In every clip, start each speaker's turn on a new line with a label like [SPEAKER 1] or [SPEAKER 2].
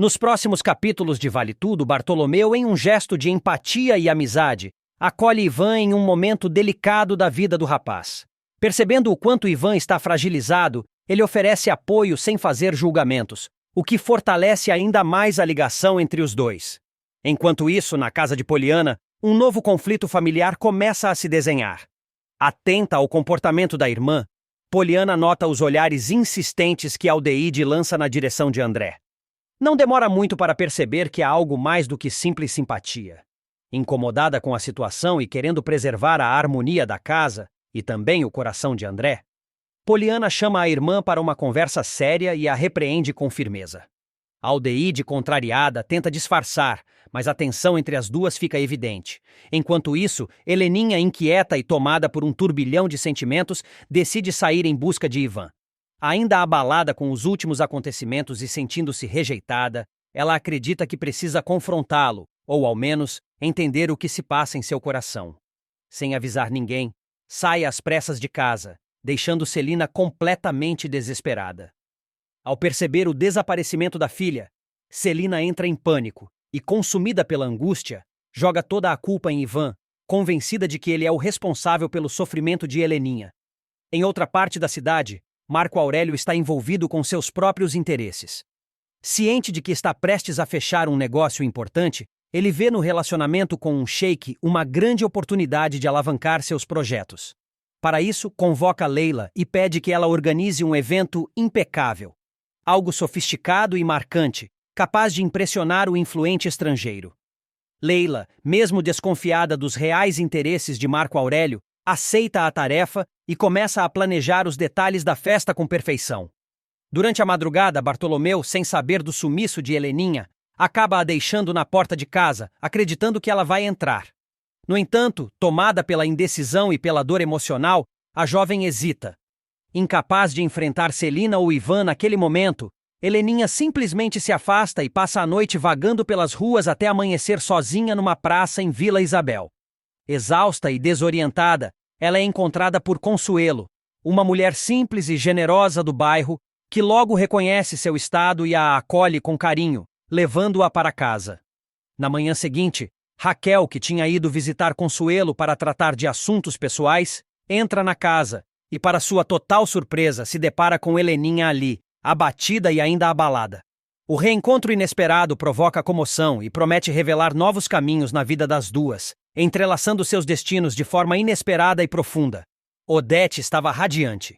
[SPEAKER 1] Nos próximos capítulos de Vale Tudo, Bartolomeu, em um gesto de empatia e amizade, acolhe Ivan em um momento delicado da vida do rapaz. Percebendo o quanto Ivan está fragilizado, ele oferece apoio sem fazer julgamentos, o que fortalece ainda mais a ligação entre os dois. Enquanto isso, na casa de Poliana, um novo conflito familiar começa a se desenhar. Atenta ao comportamento da irmã, Poliana nota os olhares insistentes que Aldeide lança na direção de André. Não demora muito para perceber que há algo mais do que simples simpatia. Incomodada com a situação e querendo preservar a harmonia da casa e também o coração de André, Poliana chama a irmã para uma conversa séria e a repreende com firmeza. Aldeide, contrariada, tenta disfarçar, mas a tensão entre as duas fica evidente. Enquanto isso, Heleninha, inquieta e tomada por um turbilhão de sentimentos, decide sair em busca de Ivan. Ainda abalada com os últimos acontecimentos e sentindo-se rejeitada, ela acredita que precisa confrontá-lo, ou ao menos, entender o que se passa em seu coração. Sem avisar ninguém, sai às pressas de casa, deixando Celina completamente desesperada. Ao perceber o desaparecimento da filha, Celina entra em pânico e, consumida pela angústia, joga toda a culpa em Ivan, convencida de que ele é o responsável pelo sofrimento de Heleninha. Em outra parte da cidade, Marco Aurélio está envolvido com seus próprios interesses. Ciente de que está prestes a fechar um negócio importante, ele vê no relacionamento com um sheik uma grande oportunidade de alavancar seus projetos. Para isso, convoca Leila e pede que ela organize um evento impecável. Algo sofisticado e marcante, capaz de impressionar o influente estrangeiro. Leila, mesmo desconfiada dos reais interesses de Marco Aurélio, aceita a tarefa e começa a planejar os detalhes da festa com perfeição. Durante a madrugada, Bartolomeu, sem saber do sumiço de Heleninha, acaba a deixando na porta de casa, acreditando que ela vai entrar. No entanto, tomada pela indecisão e pela dor emocional, a jovem hesita. Incapaz de enfrentar Celina ou Ivan naquele momento, Heleninha simplesmente se afasta e passa a noite vagando pelas ruas até amanhecer sozinha numa praça em Vila Isabel. Exausta e desorientada, ela é encontrada por Consuelo, uma mulher simples e generosa do bairro, que logo reconhece seu estado e a acolhe com carinho, levando-a para casa. Na manhã seguinte, Raquel, que tinha ido visitar Consuelo para tratar de assuntos pessoais, entra na casa e, para sua total surpresa, se depara com Heleninha ali, abatida e ainda abalada. O reencontro inesperado provoca comoção e promete revelar novos caminhos na vida das duas, entrelaçando seus destinos de forma inesperada e profunda. Odete estava radiante.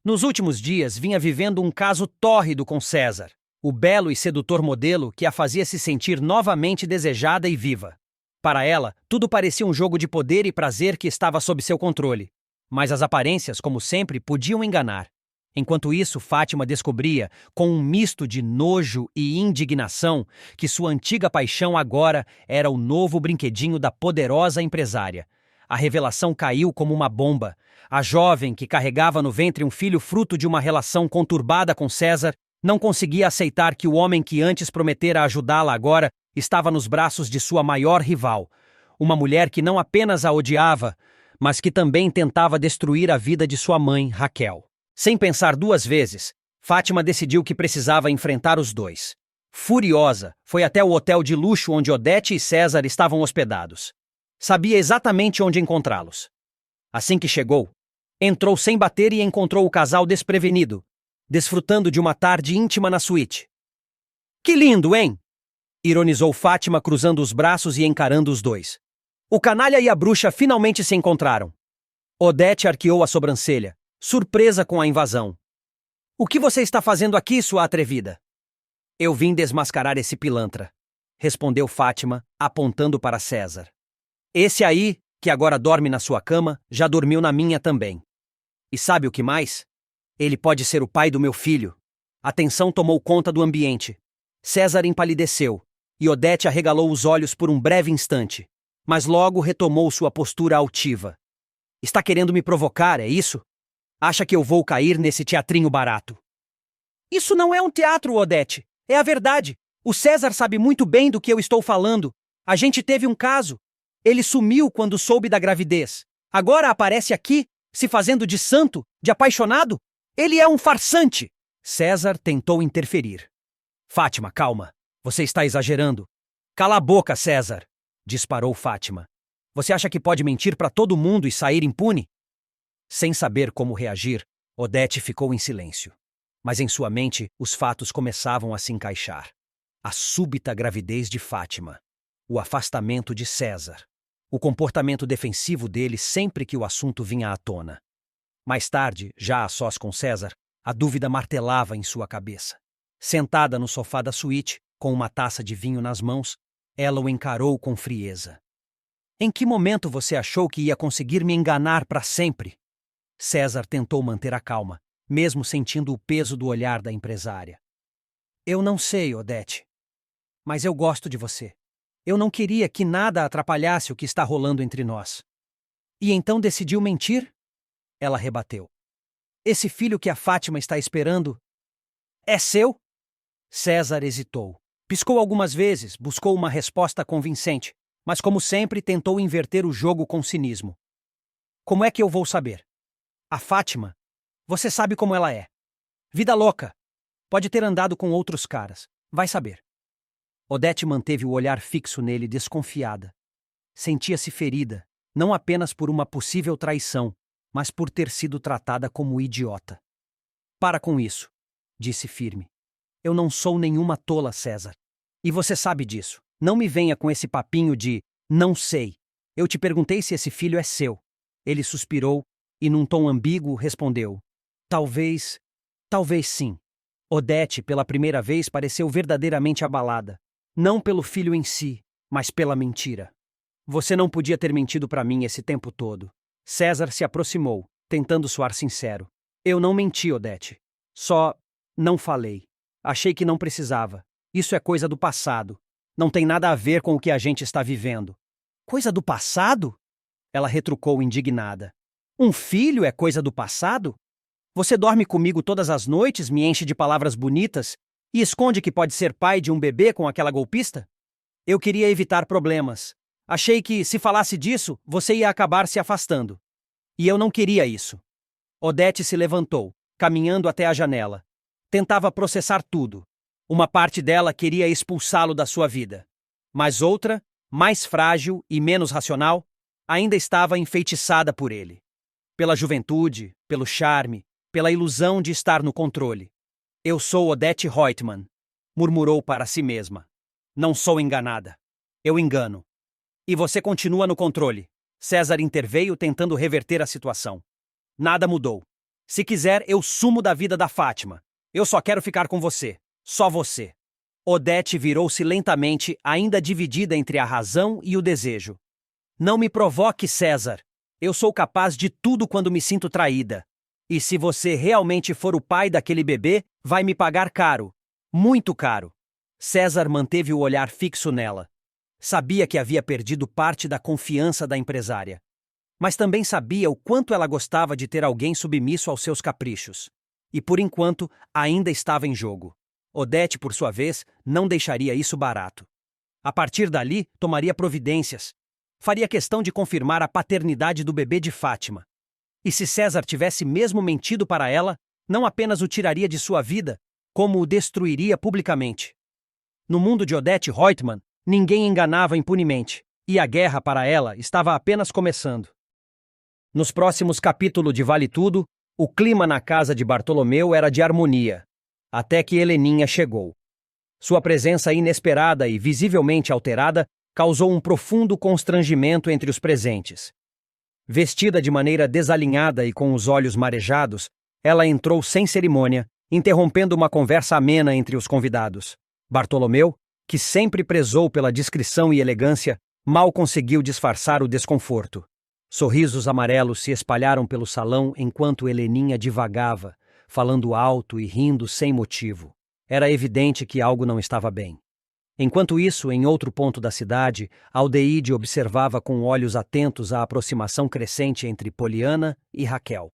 [SPEAKER 1] Nos últimos dias vinha vivendo um caso tórrido com César, o belo e sedutor modelo que a fazia se sentir novamente desejada e viva. Para ela, tudo parecia um jogo de poder e prazer que estava sob seu controle. Mas as aparências, como sempre, podiam enganar. Enquanto isso, Fátima descobria, com um misto de nojo e indignação, que sua antiga paixão agora era o novo brinquedinho da poderosa empresária. A revelação caiu como uma bomba. A jovem, que carregava no ventre um filho fruto de uma relação conturbada com César, não conseguia aceitar que o homem que antes prometera ajudá-la agora estava nos braços de sua maior rival. Uma mulher que não apenas a odiava, mas que também tentava destruir a vida de sua mãe, Raquel. Sem pensar duas vezes, Fátima decidiu que precisava enfrentar os dois. Furiosa, foi até o hotel de luxo onde Odete e César estavam hospedados. Sabia exatamente onde encontrá-los. Assim que chegou, entrou sem bater e encontrou o casal desprevenido, desfrutando de uma tarde íntima na suíte. "Que lindo, hein?" ironizou Fátima, cruzando os braços e encarando os dois. O canalha e a bruxa finalmente se encontraram. Odete arqueou a sobrancelha, surpresa com a invasão. "O que você está fazendo aqui, sua atrevida?" "Eu vim desmascarar esse pilantra", respondeu Fátima, apontando para César. "Esse aí, que agora dorme na sua cama, já dormiu na minha também. E sabe o que mais? Ele pode ser o pai do meu filho." A tensão tomou conta do ambiente. César empalideceu, e Odete arregalou os olhos por um breve instante, mas logo retomou sua postura altiva. "Está querendo me provocar, é isso? Acha que eu vou cair nesse teatrinho barato?" "Isso não é um teatro, Odete. É a verdade. O César sabe muito bem do que eu estou falando. A gente teve um caso. Ele sumiu quando soube da gravidez. Agora aparece aqui, se fazendo de santo, de apaixonado? Ele é um farsante!" César tentou interferir. "Fátima, calma. Você está exagerando. Cala a boca, César! Disparou Fátima. Você acha que pode mentir para todo mundo e sair impune? Sem saber como reagir, Odete ficou em silêncio. Mas em sua mente, os fatos começavam a se encaixar. A súbita gravidez de Fátima. O afastamento de César. O comportamento defensivo dele sempre que o assunto vinha à tona. Mais tarde, já a sós com César, a dúvida martelava em sua cabeça. Sentada no sofá da suíte, com uma taça de vinho nas mãos, ela o encarou com frieza. Em que momento você achou que ia conseguir me enganar para sempre? César tentou manter a calma, mesmo sentindo o peso do olhar da empresária. Eu não sei, Odete. Mas eu gosto de você. Eu não queria que nada atrapalhasse o que está rolando entre nós. E então decidiu mentir? Ela rebateu. Esse filho que a Fátima está esperando é seu? César hesitou. Piscou algumas vezes, buscou uma resposta convincente, mas como sempre tentou inverter o jogo com cinismo. Como é que eu vou saber? A Fátima? Você sabe como ela é. Vida louca. Pode ter andado com outros caras. Vai saber. Odete manteve o olhar fixo nele, desconfiada. Sentia-se ferida, não apenas por uma possível traição, mas por ter sido tratada como idiota. Para com isso, disse firme. Eu não sou nenhuma tola, César. E você sabe disso. Não me venha com esse papinho de não sei. Eu te perguntei se esse filho é seu. Ele suspirou e, num tom ambíguo, respondeu. Talvez sim. Odete, pela primeira vez, pareceu verdadeiramente abalada. Não pelo filho em si, mas pela mentira. Você não podia ter mentido para mim esse tempo todo. César se aproximou, tentando soar sincero. Eu não menti, Odete. Só não falei. Achei que não precisava. Isso é coisa do passado. Não tem nada a ver com o que a gente está vivendo. Coisa do passado? Ela retrucou indignada. Um filho é coisa do passado? Você dorme comigo todas as noites, me enche de palavras bonitas e esconde que pode ser pai de um bebê com aquela golpista? Eu queria evitar problemas. Achei que, se falasse disso, você ia acabar se afastando. E eu não queria isso. Odete se levantou, caminhando até a janela. Tentava processar tudo. Uma parte dela queria expulsá-lo da sua vida. Mas outra, mais frágil e menos racional, ainda estava enfeitiçada por ele. Pela juventude, pelo charme, pela ilusão de estar no controle. Eu sou Odete Reutemann, murmurou para si mesma. Não sou enganada. Eu engano. E você continua no controle. César interveio tentando reverter a situação. Nada mudou. Se quiser, eu sumo da vida da Fátima. Eu só quero ficar com você. Só você. Odete virou-se lentamente, ainda dividida entre a razão e o desejo. Não me provoque, César. Eu sou capaz de tudo quando me sinto traída. E se você realmente for o pai daquele bebê, vai me pagar caro. Muito caro. César manteve o olhar fixo nela. Sabia que havia perdido parte da confiança da empresária. Mas também sabia o quanto ela gostava de ter alguém submisso aos seus caprichos. E por enquanto, ainda estava em jogo. Odete, por sua vez, não deixaria isso barato. A partir dali, tomaria providências. Faria questão de confirmar a paternidade do bebê de Fátima. E se César tivesse mesmo mentido para ela, não apenas o tiraria de sua vida, como o destruiria publicamente. No mundo de Odete Reutemann, ninguém enganava impunemente, e a guerra para ela estava apenas começando. Nos próximos capítulos de Vale Tudo, o clima na casa de Bartolomeu era de harmonia, até que Heleninha chegou. Sua presença inesperada e visivelmente alterada causou um profundo constrangimento entre os presentes. Vestida de maneira desalinhada e com os olhos marejados, ela entrou sem cerimônia, interrompendo uma conversa amena entre os convidados. Bartolomeu, que sempre prezou pela discrição e elegância, mal conseguiu disfarçar o desconforto. Sorrisos amarelos se espalharam pelo salão enquanto Heleninha divagava, falando alto e rindo sem motivo. Era evidente que algo não estava bem. Enquanto isso, em outro ponto da cidade, Aldeide observava com olhos atentos a aproximação crescente entre Poliana e Raquel.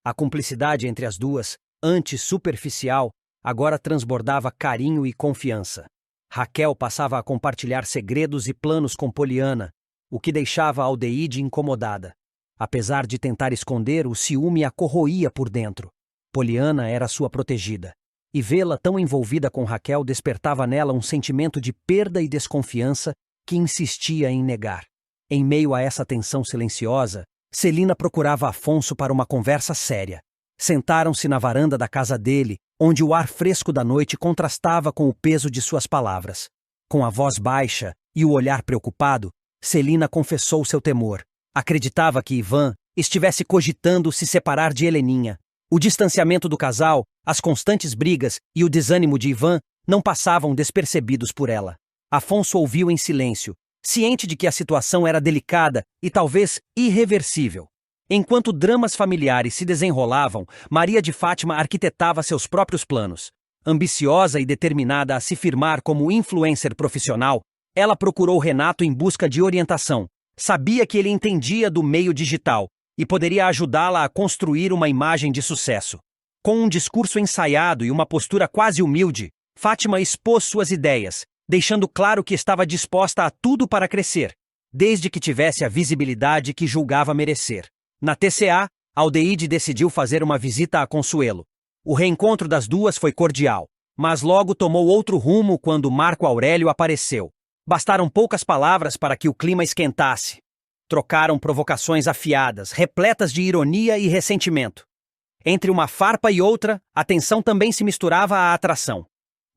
[SPEAKER 1] A cumplicidade entre as duas, antes superficial, agora transbordava carinho e confiança. Raquel passava a compartilhar segredos e planos com Poliana, o que deixava Aldeide incomodada. Apesar de tentar esconder, o ciúme a corroía por dentro. Poliana era sua protegida. e vê-la tão envolvida com Raquel despertava nela um sentimento de perda e desconfiança que insistia em negar. Em meio a essa tensão silenciosa, Celina procurava Afonso para uma conversa séria. Sentaram-se na varanda da casa dele, onde o ar fresco da noite contrastava com o peso de suas palavras. Com a voz baixa e o olhar preocupado, Celina confessou seu temor. Acreditava que Ivan estivesse cogitando se separar de Heleninha. O distanciamento do casal, as constantes brigas e o desânimo de Ivan não passavam despercebidos por ela. Afonso ouviu em silêncio, ciente de que a situação era delicada e talvez irreversível. Enquanto dramas familiares se desenrolavam, Maria de Fátima arquitetava seus próprios planos. Ambiciosa e determinada a se firmar como influencer profissional, ela procurou Renato em busca de orientação. Sabia que ele entendia do meio digital e poderia ajudá-la a construir uma imagem de sucesso. Com um discurso ensaiado e uma postura quase humilde, Fátima expôs suas ideias, deixando claro que estava disposta a tudo para crescer, desde que tivesse a visibilidade que julgava merecer. Na TCA, Aldeide decidiu fazer uma visita a Consuelo. O reencontro das duas foi cordial, mas logo tomou outro rumo quando Marco Aurélio apareceu. Bastaram poucas palavras para que o clima esquentasse. Trocaram provocações afiadas, repletas de ironia e ressentimento. Entre uma farpa e outra, a tensão também se misturava à atração.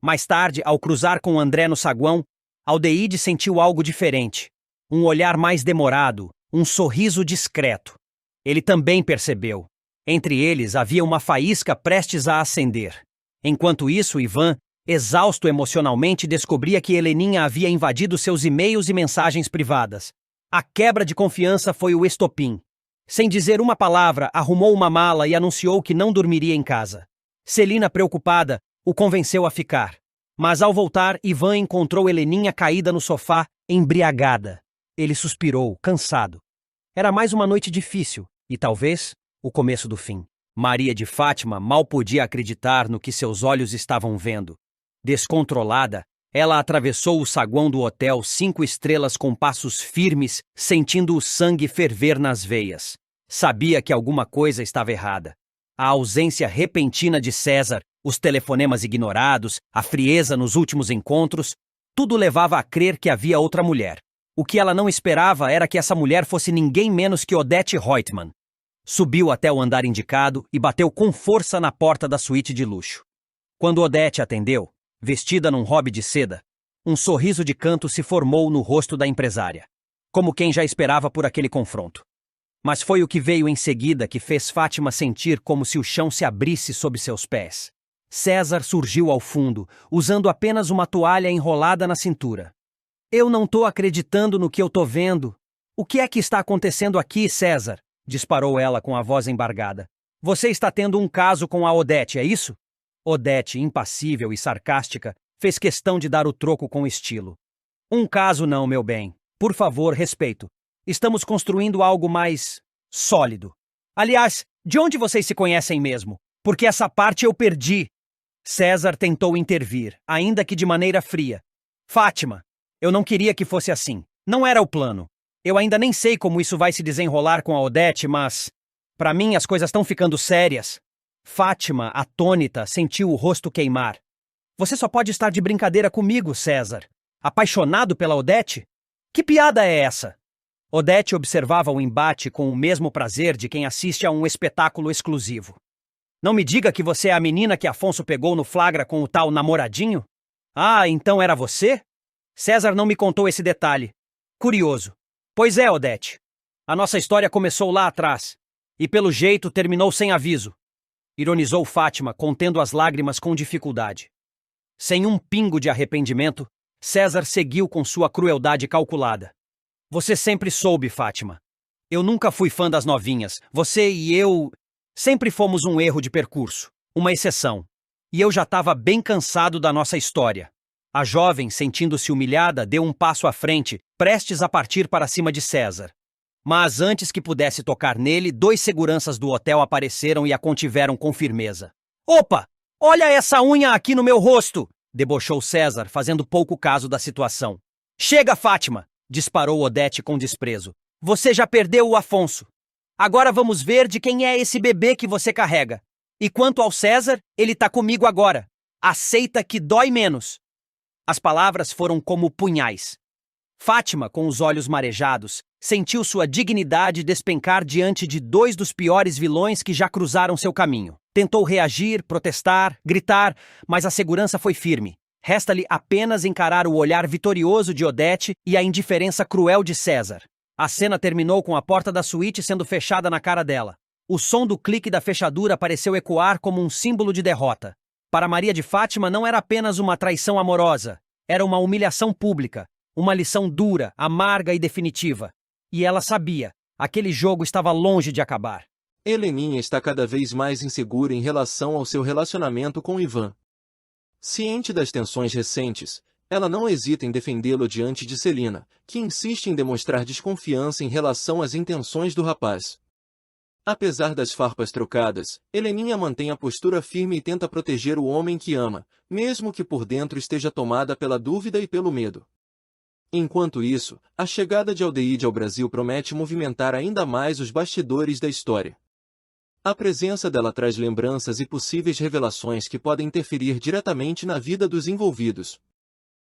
[SPEAKER 1] Mais tarde, ao cruzar com André no saguão, Aldeide sentiu algo diferente. Um olhar mais demorado, um sorriso discreto. Ele também percebeu. Entre eles havia uma faísca prestes a acender. Enquanto isso, Ivan, exausto emocionalmente, descobria que Heleninha havia invadido seus e-mails e mensagens privadas. A quebra de confiança foi o estopim. Sem dizer uma palavra, arrumou uma mala e anunciou que não dormiria em casa. Celina, preocupada, o convenceu a ficar. Mas ao voltar, Ivan encontrou Heleninha caída no sofá, embriagada. Ele suspirou, cansado. Era mais uma noite difícil, e talvez o começo do fim. Maria de Fátima mal podia acreditar no que seus olhos estavam vendo. Descontrolada, ela atravessou o saguão do hotel 5 estrelas com passos firmes, sentindo o sangue ferver nas veias. Sabia que alguma coisa estava errada. A ausência repentina de César, os telefonemas ignorados, a frieza nos últimos encontros, tudo levava a crer que havia outra mulher. O que ela não esperava era que essa mulher fosse ninguém menos que Odete Reutemann. Subiu até o andar indicado e bateu com força na porta da suíte de luxo. Quando Odete atendeu, vestida num robe de seda, um sorriso de canto se formou no rosto da empresária, como quem já esperava por aquele confronto. Mas foi o que veio em seguida que fez Fátima sentir como se o chão se abrisse sob seus pés. César surgiu ao fundo, usando apenas uma toalha enrolada na cintura. Eu não tô acreditando no que eu tô vendo. O que é que está acontecendo aqui, César? Disparou ela com a voz embargada. Você está tendo um caso com a Odete, é isso? Odete, impassível e sarcástica, fez questão de dar o troco com estilo. Um caso não, meu bem. Por favor, respeito. Estamos construindo algo mais sólido. Aliás, de onde vocês se conhecem mesmo? Porque essa parte eu perdi. César tentou intervir, ainda que de maneira fria. Fátima, eu não queria que fosse assim. Não era o plano. Eu ainda nem sei como isso vai se desenrolar com a Odete, mas... Para mim, as coisas estão ficando sérias. Fátima, atônita, sentiu o rosto queimar. Você só pode estar de brincadeira comigo, César. Apaixonado pela Odete? Que piada é essa? Odete observava o embate com o mesmo prazer de quem assiste a um espetáculo exclusivo. Não me diga que você é a menina que Afonso pegou no flagra com o tal namoradinho? Ah, então era você? César não me contou esse detalhe. Curioso. Pois é, Odete. A nossa história começou lá atrás. E pelo jeito terminou sem aviso. Ironizou Fátima, contendo as lágrimas com dificuldade. Sem um pingo de arrependimento, César seguiu com sua crueldade calculada. Você sempre soube, Fátima. Eu nunca fui fã das novinhas. Você e eu... sempre fomos um erro de percurso. Uma exceção. E eu já estava bem cansado da nossa história. A jovem, sentindo-se humilhada, deu um passo à frente, prestes a partir para cima de César. Mas antes que pudesse tocar nele, 2 seguranças do hotel apareceram e a contiveram com firmeza. Opa! Olha essa unha aqui no meu rosto! Debochou César, fazendo pouco caso da situação. Chega, Fátima! Disparou Odete com desprezo. Você já perdeu o Afonso. Agora vamos ver de quem é esse bebê que você carrega. E quanto ao César, ele tá comigo agora. Aceita que dói menos. As palavras foram como punhais. Fátima, com os olhos marejados, sentiu sua dignidade despencar diante de dois dos piores vilões que já cruzaram seu caminho. Tentou reagir, protestar, gritar, mas a segurança foi firme. Resta-lhe apenas encarar o olhar vitorioso de Odete e a indiferença cruel de César. A cena terminou com a porta da suíte sendo fechada na cara dela. O som do clique da fechadura pareceu ecoar como um símbolo de derrota. Para Maria de Fátima não era apenas uma traição amorosa, era uma humilhação pública, uma lição dura, amarga e definitiva. E ela sabia, aquele jogo estava longe de acabar.
[SPEAKER 2] Heleninha está cada vez mais insegura em relação ao seu relacionamento com Ivan. Ciente das tensões recentes, ela não hesita em defendê-lo diante de Celina, que insiste em demonstrar desconfiança em relação às intenções do rapaz. Apesar das farpas trocadas, Heleninha mantém a postura firme e tenta proteger o homem que ama, mesmo que por dentro esteja tomada pela dúvida e pelo medo. Enquanto isso, a chegada de Aldeide ao Brasil promete movimentar ainda mais os bastidores da história. A presença dela traz lembranças e possíveis revelações que podem interferir diretamente na vida dos envolvidos.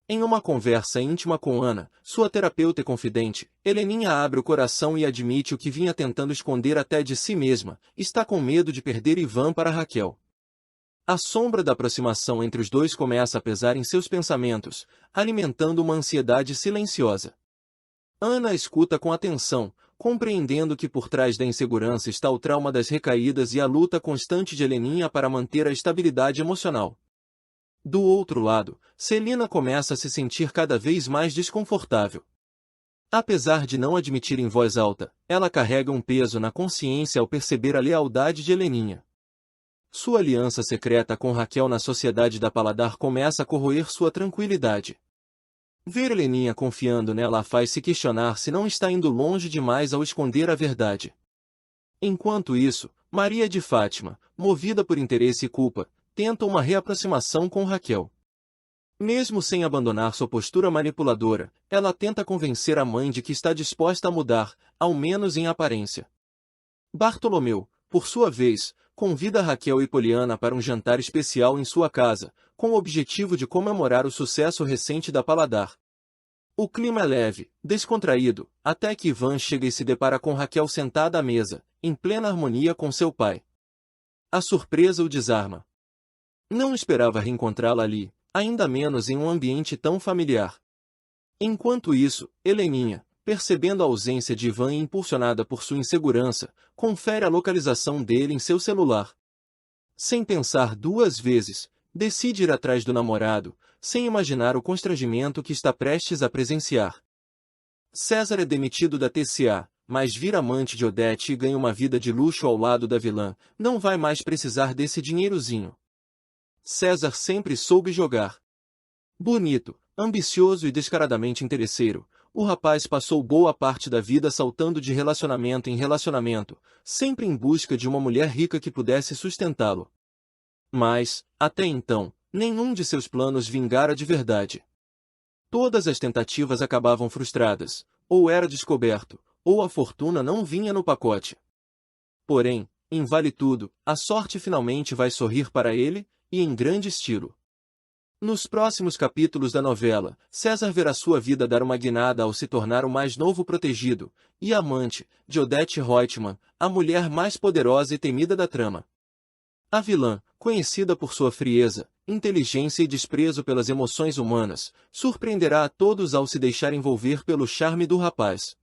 [SPEAKER 2] Em uma conversa íntima com Ana, sua terapeuta e confidente, Heleninha abre o coração e admite o que vinha tentando esconder até de si mesma, está com medo de perder Ivan para Raquel. A sombra da aproximação entre os dois começa a pesar em seus pensamentos, alimentando uma ansiedade silenciosa. Ana escuta com atenção, compreendendo que por trás da insegurança está o trauma das recaídas e a luta constante de Heleninha para manter a estabilidade emocional. Do outro lado, Celina começa a se sentir cada vez mais desconfortável. Apesar de não admitir em voz alta, ela carrega um peso na consciência ao perceber a lealdade de Heleninha. Sua aliança secreta com Raquel na sociedade da Paladar começa a corroer sua tranquilidade. Ver Heleninha confiando nela a faz se questionar se não está indo longe demais ao esconder a verdade. Enquanto isso, Maria de Fátima, movida por interesse e culpa, tenta uma reaproximação com Raquel. Mesmo sem abandonar sua postura manipuladora, ela tenta convencer a mãe de que está disposta a mudar, ao menos em aparência. Bartolomeu, por sua vez, convida Raquel e Poliana para um jantar especial em sua casa, com o objetivo de comemorar o sucesso recente da Paladar. O clima é leve, descontraído, até que Ivan chega e se depara com Raquel sentada à mesa, em plena harmonia com seu pai. A surpresa o desarma. Não esperava reencontrá-la ali, ainda menos em um ambiente tão familiar. Enquanto isso, Heleninha, percebendo a ausência de Ivan e impulsionada por sua insegurança, confere a localização dele em seu celular. Sem pensar duas vezes, decide ir atrás do namorado, sem imaginar o constrangimento que está prestes a presenciar. César é demitido da TCA, mas vira amante de Odete e ganha uma vida de luxo ao lado da vilã, não vai mais precisar desse dinheirozinho. César sempre soube jogar. Bonito, ambicioso e descaradamente interesseiro, o rapaz passou boa parte da vida saltando de relacionamento em relacionamento, sempre em busca de uma mulher rica que pudesse sustentá-lo. Mas, até então, nenhum de seus planos vingara de verdade. Todas as tentativas acabavam frustradas, ou era descoberto, ou a fortuna não vinha no pacote. Porém, em Vale Tudo, a sorte finalmente vai sorrir para ele, e em grande estilo. Nos próximos capítulos da novela, César verá sua vida dar uma guinada ao se tornar o mais novo protegido, e amante, de Odete Reutemann, a mulher mais poderosa e temida da trama. A vilã, conhecida por sua frieza, inteligência e desprezo pelas emoções humanas, surpreenderá a todos ao se deixar envolver pelo charme do rapaz.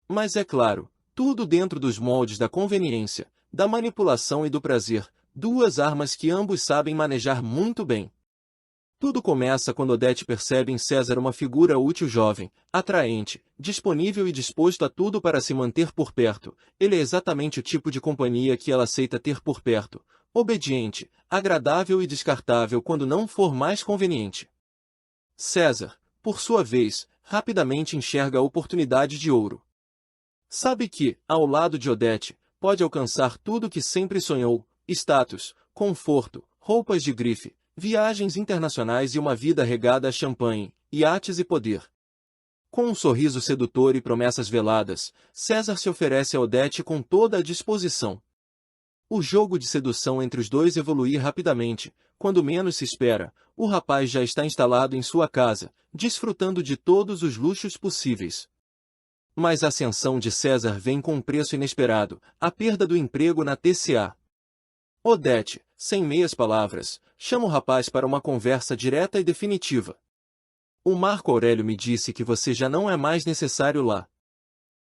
[SPEAKER 2] Mas é claro, tudo dentro dos moldes da conveniência, da manipulação e do prazer, duas armas que ambos sabem manejar muito bem. Tudo começa quando Odete percebe em César uma figura útil jovem, atraente, disponível e disposto a tudo para se manter por perto. Ele é exatamente o tipo de companhia que ela aceita ter por perto, obediente, agradável e descartável quando não for mais conveniente. César, por sua vez, rapidamente enxerga a oportunidade de ouro. Sabe que, ao lado de Odete, pode alcançar tudo o que sempre sonhou: status, conforto, roupas de grife, viagens internacionais e uma vida regada a champanhe, iates e poder. Com um sorriso sedutor e promessas veladas, César se oferece a Odete com toda a disposição. O jogo de sedução entre os dois evolui rapidamente, quando menos se espera, o rapaz já está instalado em sua casa, desfrutando de todos os luxos possíveis. Mas a ascensão de César vem com um preço inesperado, a perda do emprego na TCA. Odete, sem meias palavras, chama o rapaz para uma conversa direta e definitiva. O Marco Aurélio me disse que você já não é mais necessário lá.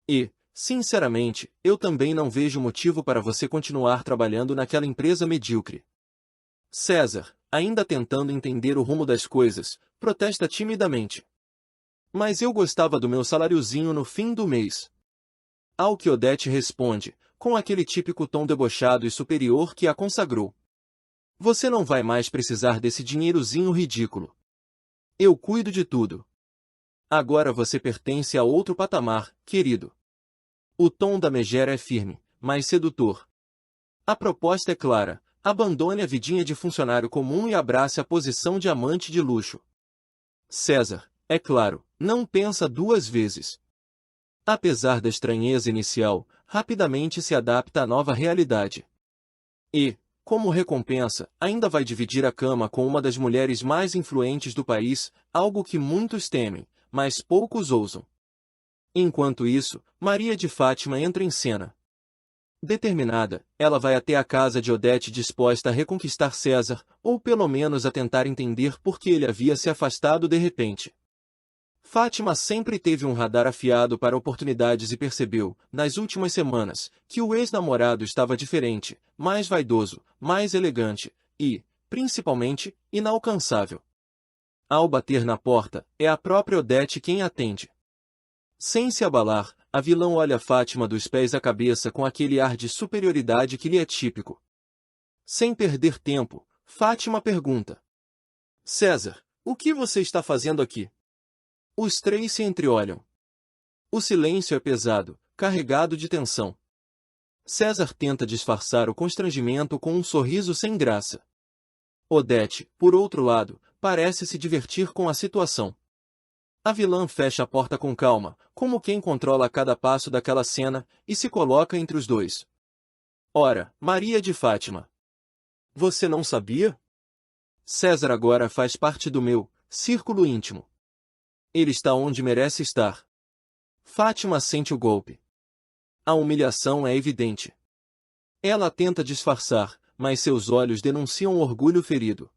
[SPEAKER 2] E, sinceramente, eu também não vejo motivo para você continuar trabalhando naquela empresa medíocre. César, ainda tentando entender o rumo das coisas, protesta timidamente. Mas eu gostava do meu saláriozinho no fim do mês. Ao que Odete responde, com aquele típico tom debochado e superior que a consagrou. Você não vai mais precisar desse dinheirozinho ridículo. Eu cuido de tudo. Agora você pertence a outro patamar, querido. O tom da megera é firme, mas sedutor. A proposta é clara, abandone a vidinha de funcionário comum e abrace a posição de amante de luxo. César, é claro, não pensa duas vezes. Apesar da estranheza inicial, rapidamente se adapta à nova realidade. E, como recompensa, ainda vai dividir a cama com uma das mulheres mais influentes do país, algo que muitos temem, mas poucos ousam. Enquanto isso, Maria de Fátima entra em cena. Determinada, ela vai até a casa de Odete disposta a reconquistar César, ou pelo menos a tentar entender por que ele havia se afastado de repente. Fátima sempre teve um radar afiado para oportunidades e percebeu, nas últimas semanas, que o ex-namorado estava diferente, mais vaidoso, mais elegante e, principalmente, inalcançável. Ao bater na porta, é a própria Odete quem atende. Sem se abalar, a vilã olha Fátima dos pés à cabeça com aquele ar de superioridade que lhe é típico. Sem perder tempo, Fátima pergunta: César, o que você está fazendo aqui? Os três se entreolham. O silêncio é pesado, carregado de tensão. César tenta disfarçar o constrangimento com um sorriso sem graça. Odete, por outro lado, parece se divertir com a situação. A vilã fecha a porta com calma, como quem controla cada passo daquela cena, e se coloca entre os dois. Ora, Maria de Fátima. Você não sabia? César agora faz parte do meu círculo íntimo. Ele está onde merece estar. Fátima sente o golpe. A humilhação é evidente. Ela tenta disfarçar, mas seus olhos denunciam o orgulho ferido.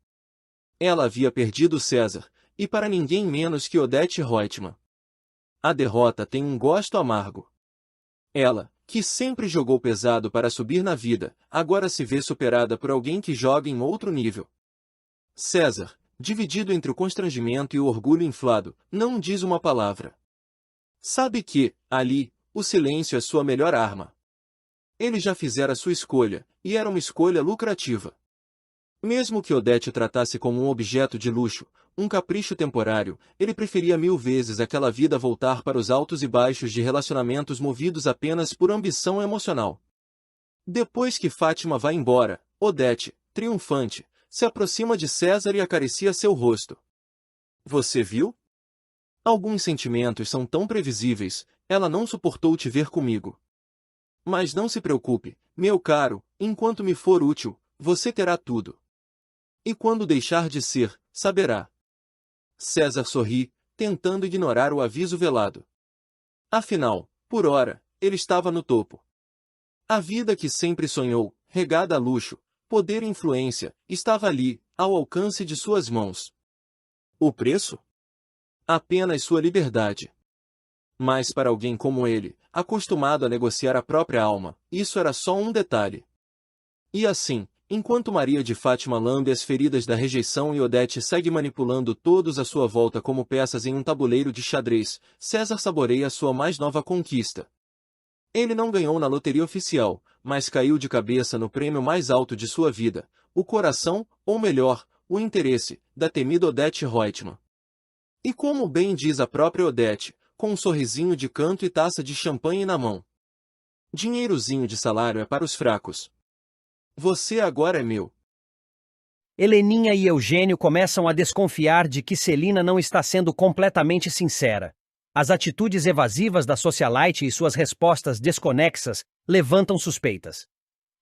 [SPEAKER 2] Ela havia perdido César, e para ninguém menos que Odete Reutemann. A derrota tem um gosto amargo. Ela, que sempre jogou pesado para subir na vida, agora se vê superada por alguém que joga em outro nível. César, dividido entre o constrangimento e o orgulho inflado, não diz uma palavra. Sabe que, ali, o silêncio é sua melhor arma. Ele já fizera sua escolha, e era uma escolha lucrativa. Mesmo que Odete tratasse como um objeto de luxo, um capricho temporário, ele preferia 1000 vezes aquela vida voltar para os altos e baixos de relacionamentos movidos apenas por ambição emocional. Depois que Fátima vai embora, Odete, triunfante, se aproxima de César e acaricia seu rosto. Você viu? Alguns sentimentos são tão previsíveis, ela não suportou te ver comigo. Mas não se preocupe, meu caro, enquanto me for útil, você terá tudo. E quando deixar de ser, saberá. César sorri, tentando ignorar o aviso velado. Afinal, por ora, ele estava no topo. A vida que sempre sonhou, regada a luxo, poder e influência, estava ali, ao alcance de suas mãos. O preço? Apenas sua liberdade. Mas para alguém como ele, acostumado a negociar a própria alma, isso era só um detalhe. E assim, enquanto Maria de Fátima lambe as feridas da rejeição e Odete segue manipulando todos à sua volta como peças em um tabuleiro de xadrez, César saboreia sua mais nova conquista. Ele não ganhou na loteria oficial, mas caiu de cabeça no prêmio mais alto de sua vida, o coração, ou melhor, o interesse, da temida Odete Reutemann. E como bem diz a própria Odete, com um sorrisinho de canto e taça de champanhe na mão. Dinheirozinho de salário é para os fracos. Você agora é meu.
[SPEAKER 1] Heleninha e Eugênio começam a desconfiar de que Celina não está sendo completamente sincera. As atitudes evasivas da socialite e suas respostas desconexas levantam suspeitas.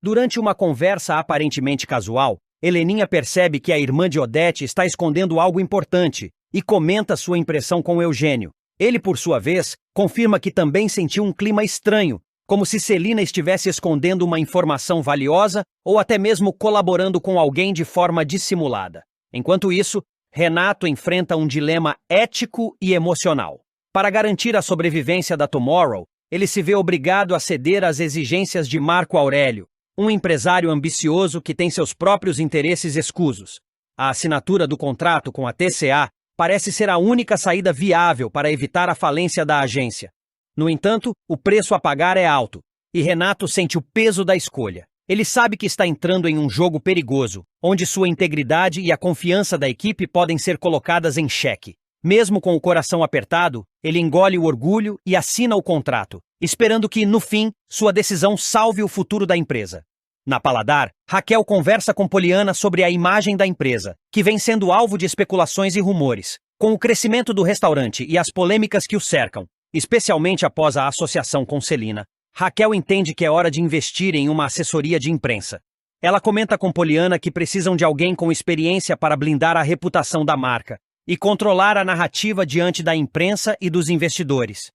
[SPEAKER 1] Durante uma conversa aparentemente casual, Heleninha percebe que a irmã de Odete está escondendo algo importante e comenta sua impressão com Eugênio. Ele, por sua vez, confirma que também sentiu um clima estranho, como se Celina estivesse escondendo uma informação valiosa ou até mesmo colaborando com alguém de forma dissimulada. Enquanto isso, Renato enfrenta um dilema ético e emocional. Para garantir a sobrevivência da Tomorrow, ele se vê obrigado a ceder às exigências de Marco Aurélio, um empresário ambicioso que tem seus próprios interesses escusos. A assinatura do contrato com a TCA parece ser a única saída viável para evitar a falência da agência. No entanto, o preço a pagar é alto, e Renato sente o peso da escolha. Ele sabe que está entrando em um jogo perigoso, onde sua integridade e a confiança da equipe podem ser colocadas em xeque. Mesmo com o coração apertado, ele engole o orgulho e assina o contrato, esperando que, no fim, sua decisão salve o futuro da empresa. Na Paladar, Raquel conversa com Poliana sobre a imagem da empresa, que vem sendo alvo de especulações e rumores. Com o crescimento do restaurante e as polêmicas que o cercam, especialmente após a associação com Celina, Raquel entende que é hora de investir em uma assessoria de imprensa. Ela comenta com Poliana que precisam de alguém com experiência para blindar a reputação da marca e controlar a narrativa diante da imprensa e dos investidores.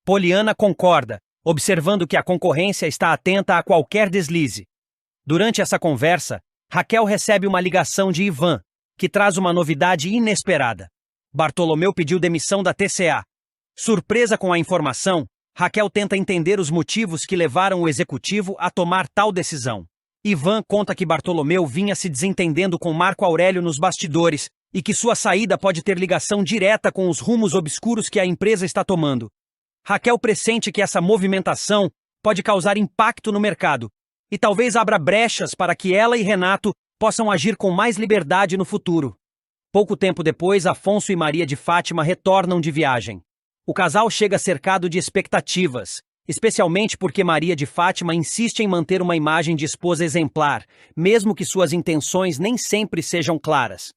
[SPEAKER 1] Poliana concorda, observando que a concorrência está atenta a qualquer deslize. Durante essa conversa, Raquel recebe uma ligação de Ivan, que traz uma novidade inesperada. Bartolomeu pediu demissão da TCA. Surpresa com a informação, Raquel tenta entender os motivos que levaram o executivo a tomar tal decisão. Ivan conta que Bartolomeu vinha se desentendendo com Marco Aurélio nos bastidores e que sua saída pode ter ligação direta com os rumos obscuros que a empresa está tomando. Raquel pressente que essa movimentação pode causar impacto no mercado e talvez abra brechas para que ela e Renato possam agir com mais liberdade no futuro. Pouco tempo depois, Afonso e Maria de Fátima retornam de viagem. O casal chega cercado de expectativas, especialmente porque Maria de Fátima insiste em manter uma imagem de esposa exemplar, mesmo que suas intenções nem sempre sejam claras.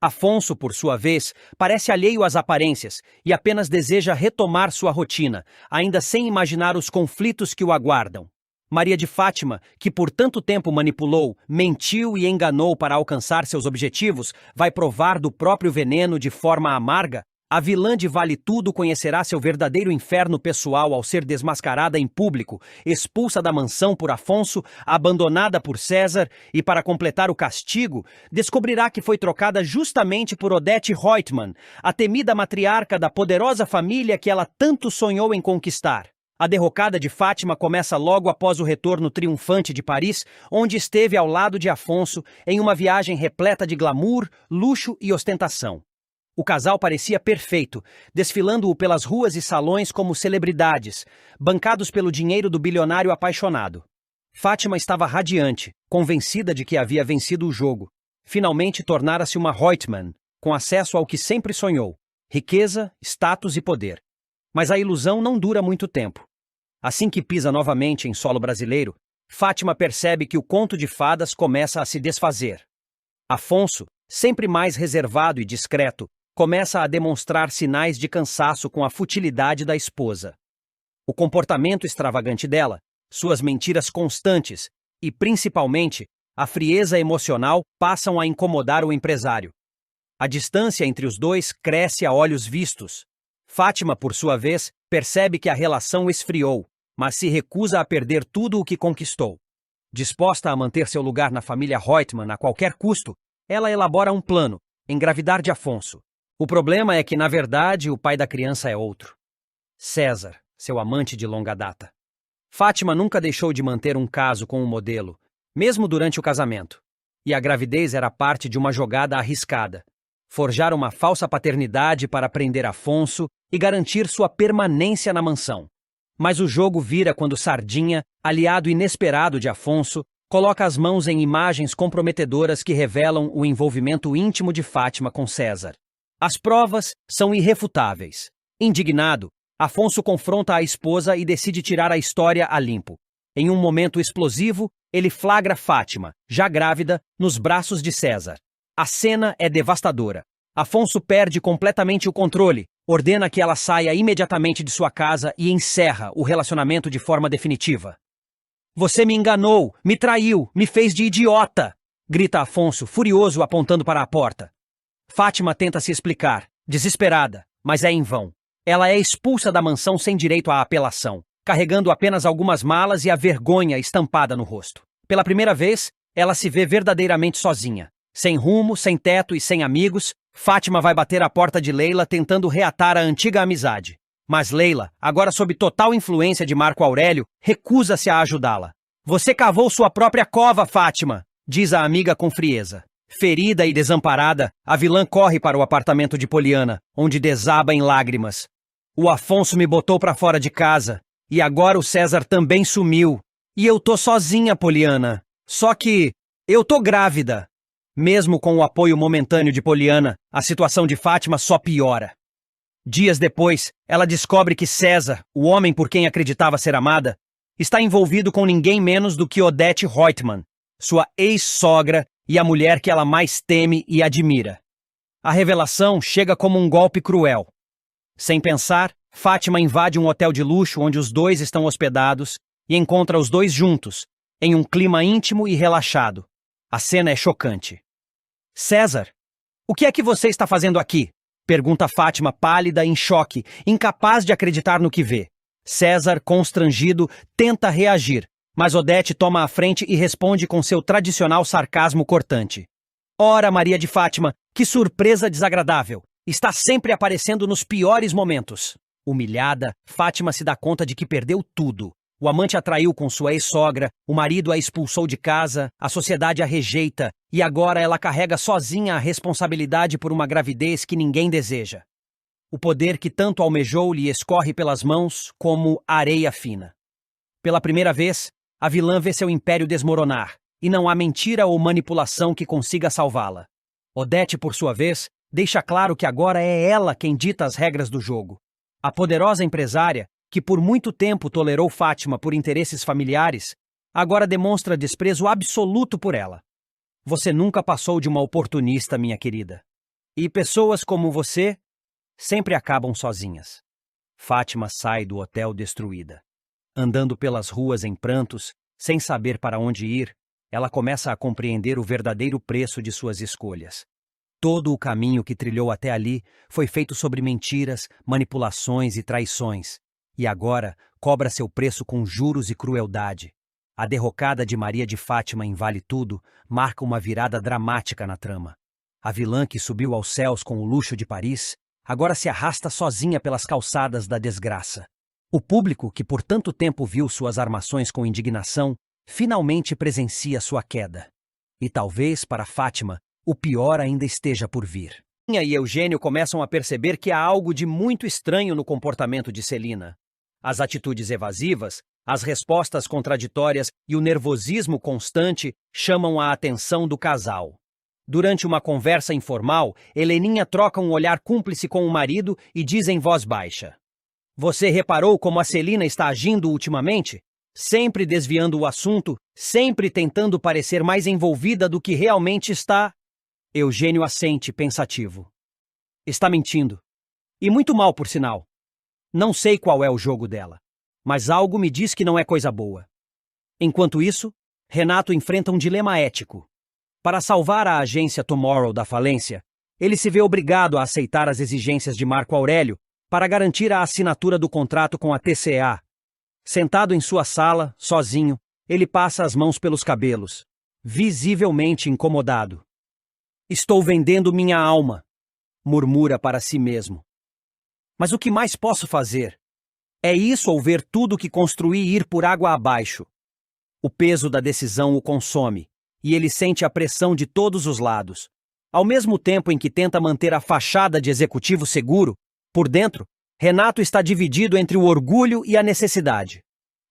[SPEAKER 1] Afonso, por sua vez, parece alheio às aparências e apenas deseja retomar sua rotina, ainda sem imaginar os conflitos que o aguardam. Maria de Fátima, que por tanto tempo manipulou, mentiu e enganou para alcançar seus objetivos, vai provar do próprio veneno de forma amarga. A vilã de Vale Tudo conhecerá seu verdadeiro inferno pessoal ao ser desmascarada em público, expulsa da mansão por Afonso, abandonada por César e, para completar o castigo, descobrirá que foi trocada justamente por Odete Reutemann, a temida matriarca da poderosa família que ela tanto sonhou em conquistar. A derrocada de Fátima começa logo após o retorno triunfante de Paris, onde esteve ao lado de Afonso em uma viagem repleta de glamour, luxo e ostentação. O casal parecia perfeito, desfilando-o pelas ruas e salões como celebridades, bancados pelo dinheiro do bilionário apaixonado. Fátima estava radiante, convencida de que havia vencido o jogo. Finalmente tornara-se uma Reutemann, com acesso ao que sempre sonhou: riqueza, status e poder. Mas a ilusão não dura muito tempo. Assim que pisa novamente em solo brasileiro, Fátima percebe que o conto de fadas começa a se desfazer. Afonso, sempre mais reservado e discreto, começa a demonstrar sinais de cansaço com a futilidade da esposa. O comportamento extravagante dela, suas mentiras constantes e, principalmente, a frieza emocional passam a incomodar o empresário. A distância entre os dois cresce a olhos vistos. Fátima, por sua vez, percebe que a relação esfriou, mas se recusa a perder tudo o que conquistou. Disposta a manter seu lugar na família Reutemann a qualquer custo, ela elabora um plano: engravidar de Afonso. O problema é que, na verdade, o pai da criança é outro: César, seu amante de longa data. Fátima nunca deixou de manter um caso com o modelo, mesmo durante o casamento. E a gravidez era parte de uma jogada arriscada: forjar uma falsa paternidade para prender Afonso e garantir sua permanência na mansão. Mas o jogo vira quando Sardinha, aliado inesperado de Afonso, coloca as mãos em imagens comprometedoras que revelam o envolvimento íntimo de Fátima com César. As provas são irrefutáveis. Indignado, Afonso confronta a esposa e decide tirar a história a limpo. Em um momento explosivo, ele flagra Fátima, já grávida, nos braços de César. A cena é devastadora. Afonso perde completamente o controle, ordena que ela saia imediatamente de sua casa e encerra o relacionamento de forma definitiva. "Você me enganou, me traiu, me fez de idiota!" grita Afonso, furioso, apontando para a porta. Fátima tenta se explicar, desesperada, mas é em vão. Ela é expulsa da mansão sem direito à apelação, carregando apenas algumas malas e a vergonha estampada no rosto. Pela primeira vez, ela se vê verdadeiramente sozinha. Sem rumo, sem teto e sem amigos, Fátima vai bater à porta de Leila tentando reatar a antiga amizade. Mas Leila, agora sob total influência de Marco Aurélio, recusa-se a ajudá-la. Você cavou sua própria cova, Fátima, diz a amiga com frieza. Ferida e desamparada, a vilã corre para o apartamento de Poliana, onde desaba em lágrimas. O Afonso me botou para fora de casa, e agora o César também sumiu. E eu tô sozinha, Poliana. Só que eu tô grávida. Mesmo com o apoio momentâneo de Poliana, a situação de Fátima só piora. Dias depois, ela descobre que César, o homem por quem acreditava ser amada, está envolvido com ninguém menos do que Odete Reutemann, sua ex-sogra e a mulher que ela mais teme e admira. A revelação chega como um golpe cruel. Sem pensar, Fátima invade um hotel de luxo onde os dois estão hospedados e encontra os dois juntos, em um clima íntimo e relaxado. A cena é chocante. César, o que é que você está fazendo aqui? Pergunta Fátima, pálida, em choque, incapaz de acreditar no que vê. César, constrangido, tenta reagir, mas Odete toma a frente e responde com seu tradicional sarcasmo cortante. Ora, Maria de Fátima, que surpresa desagradável! Está sempre aparecendo nos piores momentos. Humilhada, Fátima se dá conta de que perdeu tudo. O amante a traiu com sua ex-sogra, o marido a expulsou de casa, a sociedade a rejeita, e agora ela carrega sozinha a responsabilidade por uma gravidez que ninguém deseja. O poder que tanto almejou lhe escorre pelas mãos como areia fina. Pela primeira vez, a vilã vê seu império desmoronar, e não há mentira ou manipulação que consiga salvá-la. Odete, por sua vez, deixa claro que agora é ela quem dita as regras do jogo. A poderosa empresária, que por muito tempo tolerou Fátima por interesses familiares, agora demonstra desprezo absoluto por ela. Você nunca passou de uma oportunista, minha querida. E pessoas como você sempre acabam sozinhas. Fátima sai do hotel destruída. Andando pelas ruas em prantos, sem saber para onde ir, ela começa a compreender o verdadeiro preço de suas escolhas. Todo o caminho que trilhou até ali foi feito sobre mentiras, manipulações e traições, e agora cobra seu preço com juros e crueldade. A derrocada de Maria de Fátima em Vale Tudo marca uma virada dramática na trama. A vilã que subiu aos céus com o luxo de Paris agora se arrasta sozinha pelas calçadas da desgraça. O público, que por tanto tempo viu suas armações com indignação, finalmente presencia sua queda. E talvez, para Fátima, o pior ainda esteja por vir. Minha e Eugênio começam a perceber que há algo de muito estranho no comportamento de Celina. As atitudes evasivas, as respostas contraditórias e o nervosismo constante chamam a atenção do casal. Durante uma conversa informal, Heleninha troca um olhar cúmplice com o marido e diz em voz baixa: Você reparou como a Celina está agindo ultimamente? Sempre desviando o assunto, sempre tentando parecer mais envolvida do que realmente está. Eugênio assente, pensativo. Está mentindo. E muito mal, por sinal. Não sei qual é o jogo dela, mas algo me diz que não é coisa boa. Enquanto isso, Renato enfrenta um dilema ético. Para salvar a agência Tomorrow da falência, ele se vê obrigado a aceitar as exigências de Marco Aurélio para garantir a assinatura do contrato com a TCA. Sentado em sua sala, sozinho, ele passa as mãos pelos cabelos, visivelmente incomodado. Estou vendendo minha alma, murmura para si mesmo. Mas o que mais posso fazer? É isso ou ver tudo que construí ir por água abaixo? O peso da decisão o consome, e ele sente a pressão de todos os lados. Ao mesmo tempo em que tenta manter a fachada de executivo seguro, por dentro, Renato está dividido entre o orgulho e a necessidade.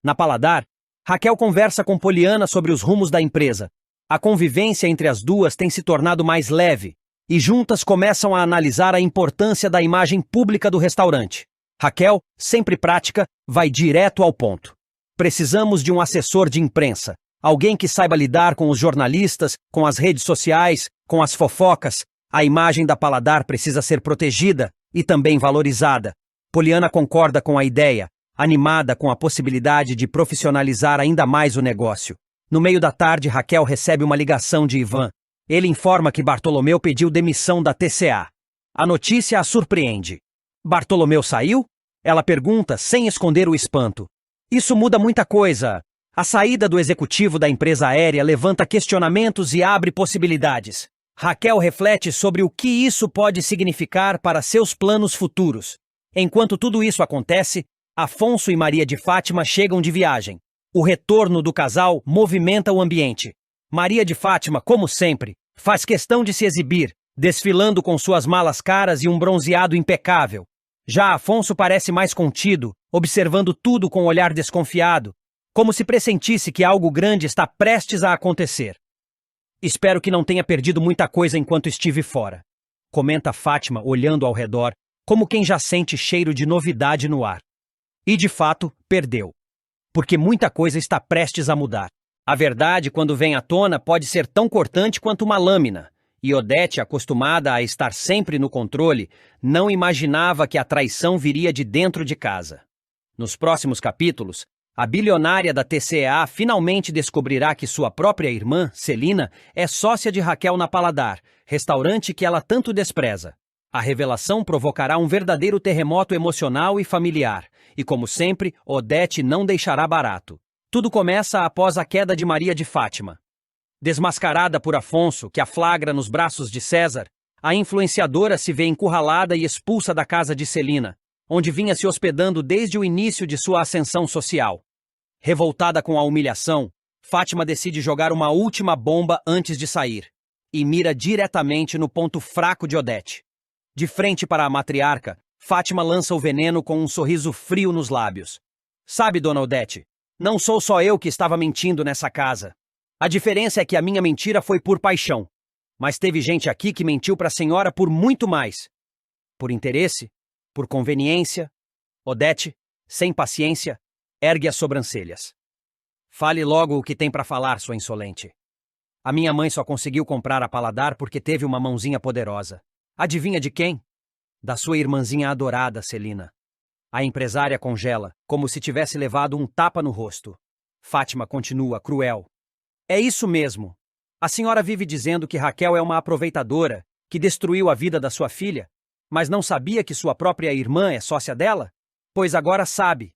[SPEAKER 1] Na Paladar, Raquel conversa com Poliana sobre os rumos da empresa. A convivência entre as duas tem se tornado mais leve, e juntas começam a analisar a importância da imagem pública do restaurante. Raquel, sempre prática, vai direto ao ponto. Precisamos de um assessor de imprensa. Alguém que saiba lidar com os jornalistas, com as redes sociais, com as fofocas. A imagem da Paladar precisa ser protegida e também valorizada. Poliana concorda com a ideia, animada com a possibilidade de profissionalizar ainda mais o negócio. No meio da tarde, Raquel recebe uma ligação de Ivan. Ele informa que Bartolomeu pediu demissão da TCA. A notícia a surpreende. Bartolomeu saiu? Ela pergunta, sem esconder o espanto. Isso muda muita coisa. A saída do executivo da empresa aérea levanta questionamentos e abre possibilidades. Raquel reflete sobre o que isso pode significar para seus planos futuros. Enquanto tudo isso acontece, Afonso e Maria de Fátima chegam de viagem. O retorno do casal movimenta o ambiente. Maria de Fátima, como sempre, faz questão de se exibir, desfilando com suas malas caras e um bronzeado impecável. Já Afonso parece mais contido, observando tudo com um olhar desconfiado, como se pressentisse que algo grande está prestes a acontecer. Espero que não tenha perdido muita coisa enquanto estive fora, comenta Fátima, olhando ao redor, como quem já sente cheiro de novidade no ar. E de fato, perdeu. Porque muita coisa está prestes a mudar. A verdade, quando vem à tona, pode ser tão cortante quanto uma lâmina. E Odete, acostumada a estar sempre no controle, não imaginava que a traição viria de dentro de casa. Nos próximos capítulos, a bilionária da TCA finalmente descobrirá que sua própria irmã, Celina, é sócia de Raquel na Paladar, restaurante que ela tanto despreza. A revelação provocará um verdadeiro terremoto emocional e familiar, e como sempre, Odete não deixará barato. Tudo começa após a queda de Maria de Fátima. Desmascarada por Afonso, que a flagra nos braços de César, a influenciadora se vê encurralada e expulsa da casa de Celina, onde vinha se hospedando desde o início de sua ascensão social. Revoltada com a humilhação, Fátima decide jogar uma última bomba antes de sair, e mira diretamente no ponto fraco de Odete. De frente para a matriarca, Fátima lança o veneno com um sorriso frio nos lábios. Sabe, dona Odete, não sou só eu que estava mentindo nessa casa. A diferença é que a minha mentira foi por paixão. Mas teve gente aqui que mentiu para a senhora por muito mais. Por interesse? Por conveniência? Odete, sem paciência, ergue as sobrancelhas. Fale logo o que tem para falar, sua insolente. A minha mãe só conseguiu comprar a Paladar porque teve uma mãozinha poderosa. Adivinha de quem? Da sua irmãzinha adorada, Celina. A empresária congela, como se tivesse levado um tapa no rosto. Fátima continua, cruel. É isso mesmo. A senhora vive dizendo que Raquel é uma aproveitadora, que destruiu a vida da sua filha, mas não sabia que sua própria irmã é sócia dela? Pois agora sabe.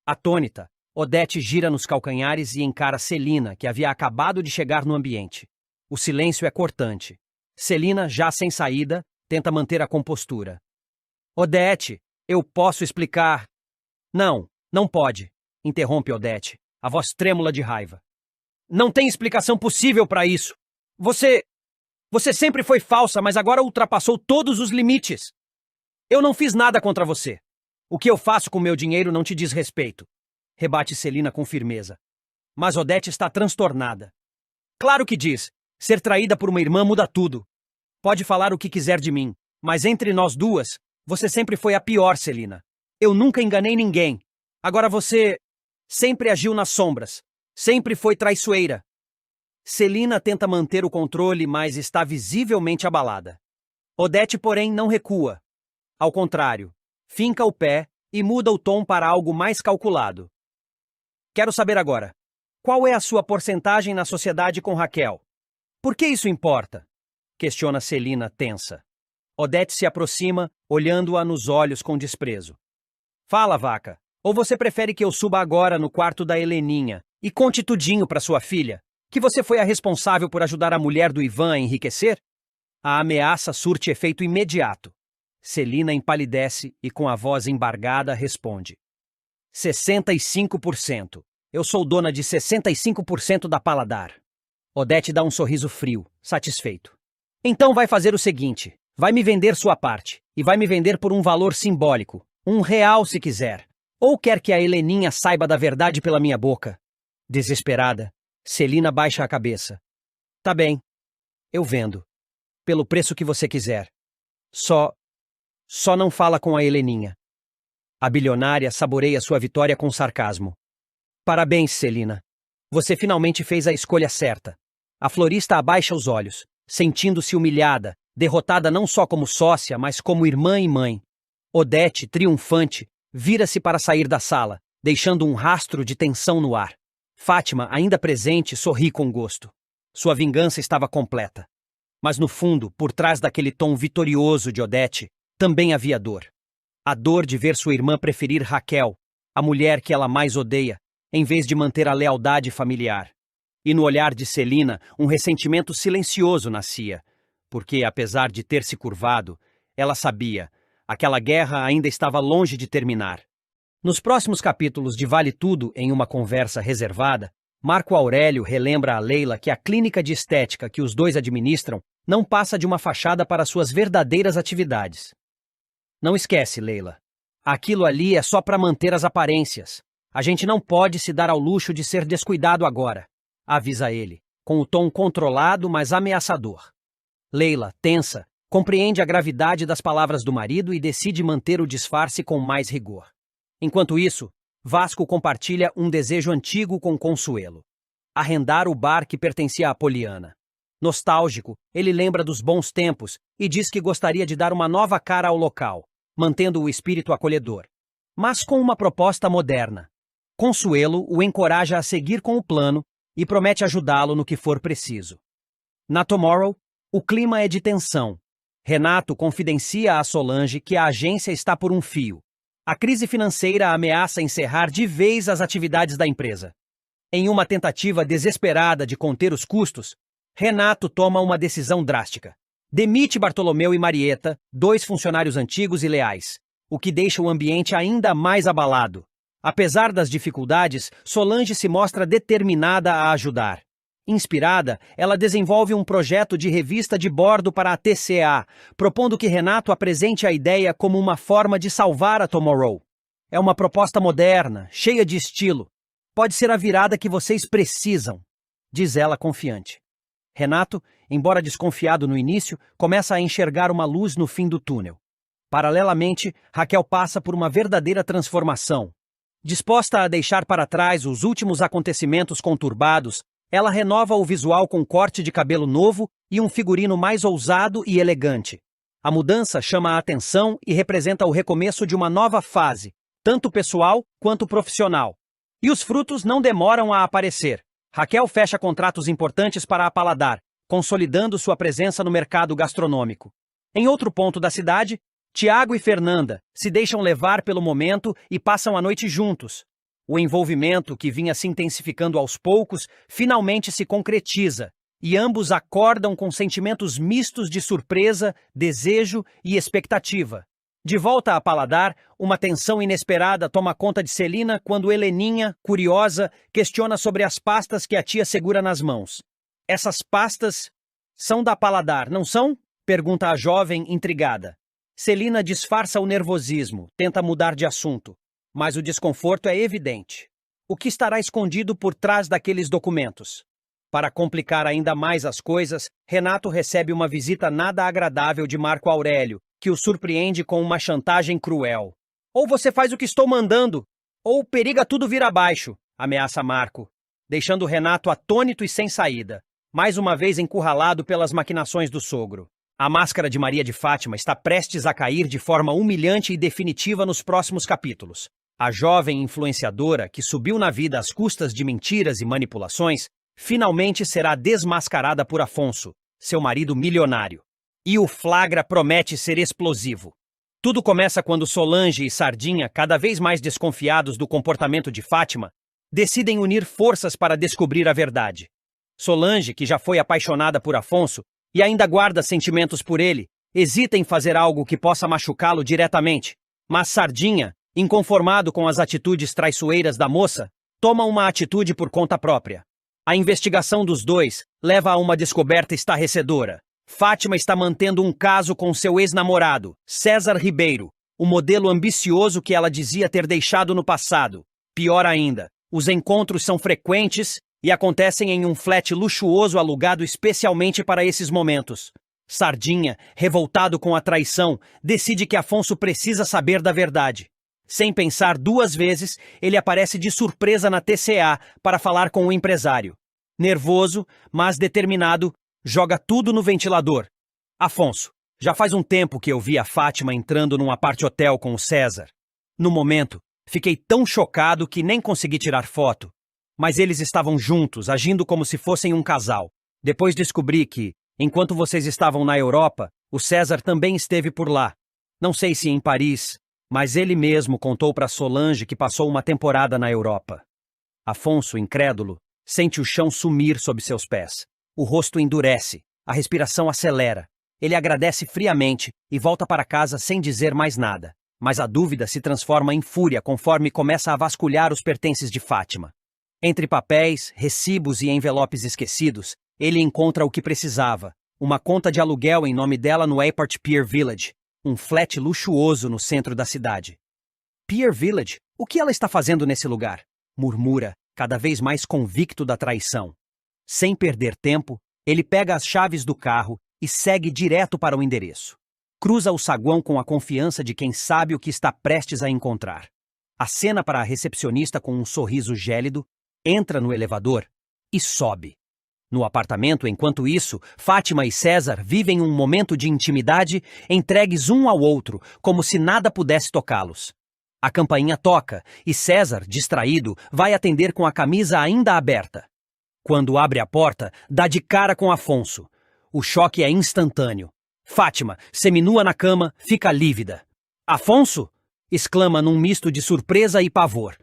[SPEAKER 1] Atônita, Odete gira nos calcanhares e encara Celina, que havia acabado de chegar no ambiente. O silêncio é cortante. Celina, já sem saída, tenta manter a compostura. Odete, eu posso explicar. Não, não pode, interrompe Odete, a voz trêmula de raiva. Não tem explicação possível para isso. Você sempre foi falsa, mas agora ultrapassou todos os limites. Eu não fiz nada contra você. O que eu faço com meu dinheiro não te diz respeito, rebate Celina com firmeza. Mas Odete está transtornada. Claro que diz. Ser traída por uma irmã muda tudo. Pode falar o que quiser de mim, mas entre nós duas, você sempre foi a pior, Celina. Eu nunca enganei ninguém. Agora você sempre agiu nas sombras. Sempre foi traiçoeira. Celina tenta manter o controle, mas está visivelmente abalada. Odete, porém, não recua. Ao contrário, finca o pé e muda o tom para algo mais calculado. Quero saber agora, qual é a sua porcentagem na sociedade com Raquel? Por que isso importa? Questiona Celina, tensa. Odete se aproxima, olhando-a nos olhos com desprezo. Fala, vaca, ou você prefere que eu suba agora no quarto da Heleninha e conte tudinho para sua filha, que você foi a responsável por ajudar a mulher do Ivan a enriquecer? A ameaça surte efeito imediato. Celina empalidece e, com a voz embargada, responde. 65%. Eu sou dona de 65% da Paladar. Odete dá um sorriso frio, satisfeito. Então vai fazer o seguinte, vai me vender sua parte, e vai me vender por um valor simbólico, R$ 1 se quiser. Ou quer que a Heleninha saiba da verdade pela minha boca? Desesperada, Celina baixa a cabeça. Tá bem, eu vendo. Pelo preço que você quiser. Só não fala com a Heleninha. A bilionária saboreia sua vitória com sarcasmo. Parabéns, Celina. Você finalmente fez a escolha certa. A florista abaixa os olhos, sentindo-se humilhada, derrotada não só como sócia, mas como irmã e mãe. Odete, triunfante, vira-se para sair da sala, deixando um rastro de tensão no ar. Fátima, ainda presente, sorri com gosto. Sua vingança estava completa. Mas no fundo, por trás daquele tom vitorioso de Odete, também havia dor. A dor de ver sua irmã preferir Raquel, a mulher que ela mais odeia, em vez de manter a lealdade familiar. E no olhar de Celina, um ressentimento silencioso nascia, porque, apesar de ter se curvado, ela sabia, aquela guerra ainda estava longe de terminar. Nos próximos capítulos de Vale Tudo, em uma conversa reservada, Marco Aurélio relembra a Leila que a clínica de estética que os dois administram não passa de uma fachada para suas verdadeiras atividades. Não esquece, Leila. Aquilo ali é só para manter as aparências. A gente não pode se dar ao luxo de ser descuidado agora, avisa ele, com o tom controlado, mas ameaçador. Leila, tensa, compreende a gravidade das palavras do marido e decide manter o disfarce com mais rigor. Enquanto isso, Vasco compartilha um desejo antigo com Consuelo: arrendar o bar que pertencia a Poliana. Nostálgico, ele lembra dos bons tempos e diz que gostaria de dar uma nova cara ao local, mantendo o espírito acolhedor, mas com uma proposta moderna. Consuelo o encoraja a seguir com o plano e promete ajudá-lo no que for preciso. Na Tomorrow, o clima é de tensão. Renato confidencia a Solange que a agência está por um fio. A crise financeira ameaça encerrar de vez as atividades da empresa. Em uma tentativa desesperada de conter os custos, Renato toma uma decisão drástica. Demite Bartolomeu e Marieta, dois funcionários antigos e leais, o que deixa o ambiente ainda mais abalado. Apesar das dificuldades, Solange se mostra determinada a ajudar. Inspirada, ela desenvolve um projeto de revista de bordo para a TCA, propondo que Renato apresente a ideia como uma forma de salvar a Tomorrow. É uma proposta moderna, cheia de estilo. Pode ser a virada que vocês precisam, diz ela confiante. Renato, embora desconfiado no início, começa a enxergar uma luz no fim do túnel. Paralelamente, Raquel passa por uma verdadeira transformação. Disposta a deixar para trás os últimos acontecimentos conturbados, ela renova o visual com corte de cabelo novo e um figurino mais ousado e elegante. A mudança chama a atenção e representa o recomeço de uma nova fase, tanto pessoal quanto profissional. E os frutos não demoram a aparecer. Raquel fecha contratos importantes para a Paladar, consolidando sua presença no mercado gastronômico. Em outro ponto da cidade, Tiago e Fernanda se deixam levar pelo momento e passam a noite juntos. O envolvimento, que vinha se intensificando aos poucos, finalmente se concretiza, e ambos acordam com sentimentos mistos de surpresa, desejo e expectativa. De volta a Paladar, uma tensão inesperada toma conta de Celina quando Heleninha, curiosa, questiona sobre as pastas que a tia segura nas mãos. Essas pastas são da Paladar, não são? Pergunta a jovem, intrigada. Celina disfarça o nervosismo, tenta mudar de assunto. Mas o desconforto é evidente. O que estará escondido por trás daqueles documentos? Para complicar ainda mais as coisas, Renato recebe uma visita nada agradável de Marco Aurélio, que o surpreende com uma chantagem cruel. Ou você faz o que estou mandando, ou periga tudo vir abaixo, ameaça Marco, deixando Renato atônito e sem saída, mais uma vez encurralado pelas maquinações do sogro. A máscara de Maria de Fátima está prestes a cair de forma humilhante e definitiva nos próximos capítulos. A jovem influenciadora, que subiu na vida às custas de mentiras e manipulações, finalmente será desmascarada por Afonso, seu marido milionário. E o flagra promete ser explosivo. Tudo começa quando Solange e Sardinha, cada vez mais desconfiados do comportamento de Fátima, decidem unir forças para descobrir a verdade. Solange, que já foi apaixonada por Afonso e ainda guarda sentimentos por ele, hesita em fazer algo que possa machucá-lo diretamente. Mas Sardinha, inconformado com as atitudes traiçoeiras da moça, toma uma atitude por conta própria. A investigação dos dois leva a uma descoberta estarrecedora. Fátima está mantendo um caso com seu ex-namorado, César Ribeiro, o modelo ambicioso que ela dizia ter deixado no passado. Pior ainda, os encontros são frequentes e acontecem em um flat luxuoso alugado especialmente para esses momentos. Sardinha, revoltado com a traição, decide que Afonso precisa saber da verdade. Sem pensar duas vezes, ele aparece de surpresa na TCA para falar com o empresário. Nervoso, mas determinado, joga tudo no ventilador. Afonso, já faz um tempo que eu vi a Fátima entrando num apart-hotel com o César. No momento, fiquei tão chocado que nem consegui tirar foto. Mas eles estavam juntos, agindo como se fossem um casal. Depois descobri que, enquanto vocês estavam na Europa, o César também esteve por lá. Não sei se em Paris, mas ele mesmo contou para Solange que passou uma temporada na Europa. Afonso, incrédulo, sente o chão sumir sob seus pés. O rosto endurece, a respiração acelera. Ele agradece friamente e volta para casa sem dizer mais nada. Mas a dúvida se transforma em fúria conforme começa a vasculhar os pertences de Fátima. Entre papéis, recibos e envelopes esquecidos, ele encontra o que precisava: uma conta de aluguel em nome dela no Airport Pier Village, um flat luxuoso no centro da cidade. Pier Village? O que ela está fazendo nesse lugar? Murmura, cada vez mais convicto da traição. Sem perder tempo, ele pega as chaves do carro e segue direto para o endereço. Cruza o saguão com a confiança de quem sabe o que está prestes a encontrar. Acena para a recepcionista com um sorriso gélido, entra no elevador e sobe. No apartamento, enquanto isso, Fátima e César vivem um momento de intimidade, entregues um ao outro, como se nada pudesse tocá-los. A campainha toca e César, distraído, vai atender com a camisa ainda aberta. Quando abre a porta, dá de cara com Afonso. O choque é instantâneo. Fátima, seminua na cama, fica lívida. "Afonso?" exclama num misto de surpresa e pavor.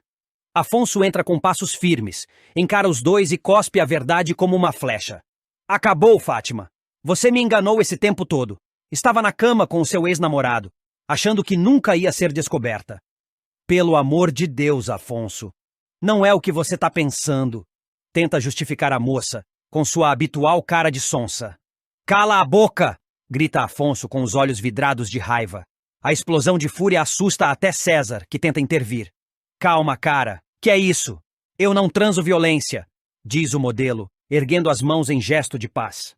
[SPEAKER 1] Afonso entra com passos firmes, encara os dois e cospe a verdade como uma flecha. "Acabou, Fátima. Você me enganou esse tempo todo. Estava na cama com o seu ex-namorado, achando que nunca ia ser descoberta." "Pelo amor de Deus, Afonso. Não é o que você está pensando." Tenta justificar a moça, com sua habitual cara de sonsa. "Cala a boca!" grita Afonso com os olhos vidrados de raiva. A explosão de fúria assusta até César, que tenta intervir. "Calma, cara. Que é isso? Eu não transo violência", diz o modelo, erguendo as mãos em gesto de paz.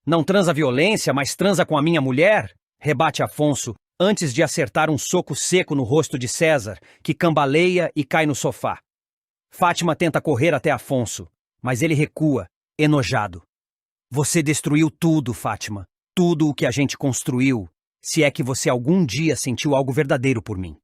[SPEAKER 1] "Não transa violência, mas transa com a minha mulher?" rebate Afonso, antes de acertar um soco seco no rosto de César, que cambaleia e cai no sofá. Fátima tenta correr até Afonso, mas ele recua, enojado. "Você destruiu tudo, Fátima. Tudo o que a gente construiu, se é que você algum dia sentiu algo verdadeiro por mim."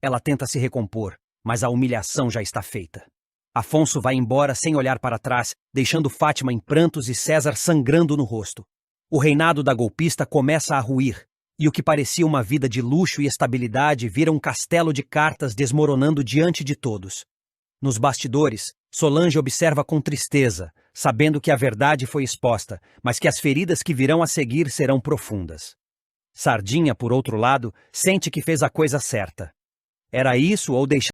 [SPEAKER 1] Ela tenta se recompor, mas a humilhação já está feita. Afonso vai embora sem olhar para trás, deixando Fátima em prantos e César sangrando no rosto. O reinado da golpista começa a ruir, e o que parecia uma vida de luxo e estabilidade vira um castelo de cartas desmoronando diante de todos. Nos bastidores, Solange observa com tristeza, sabendo que a verdade foi exposta, mas que as feridas que virão a seguir serão profundas. Sardinha, por outro lado, sente que fez a coisa certa. Era isso ou deixar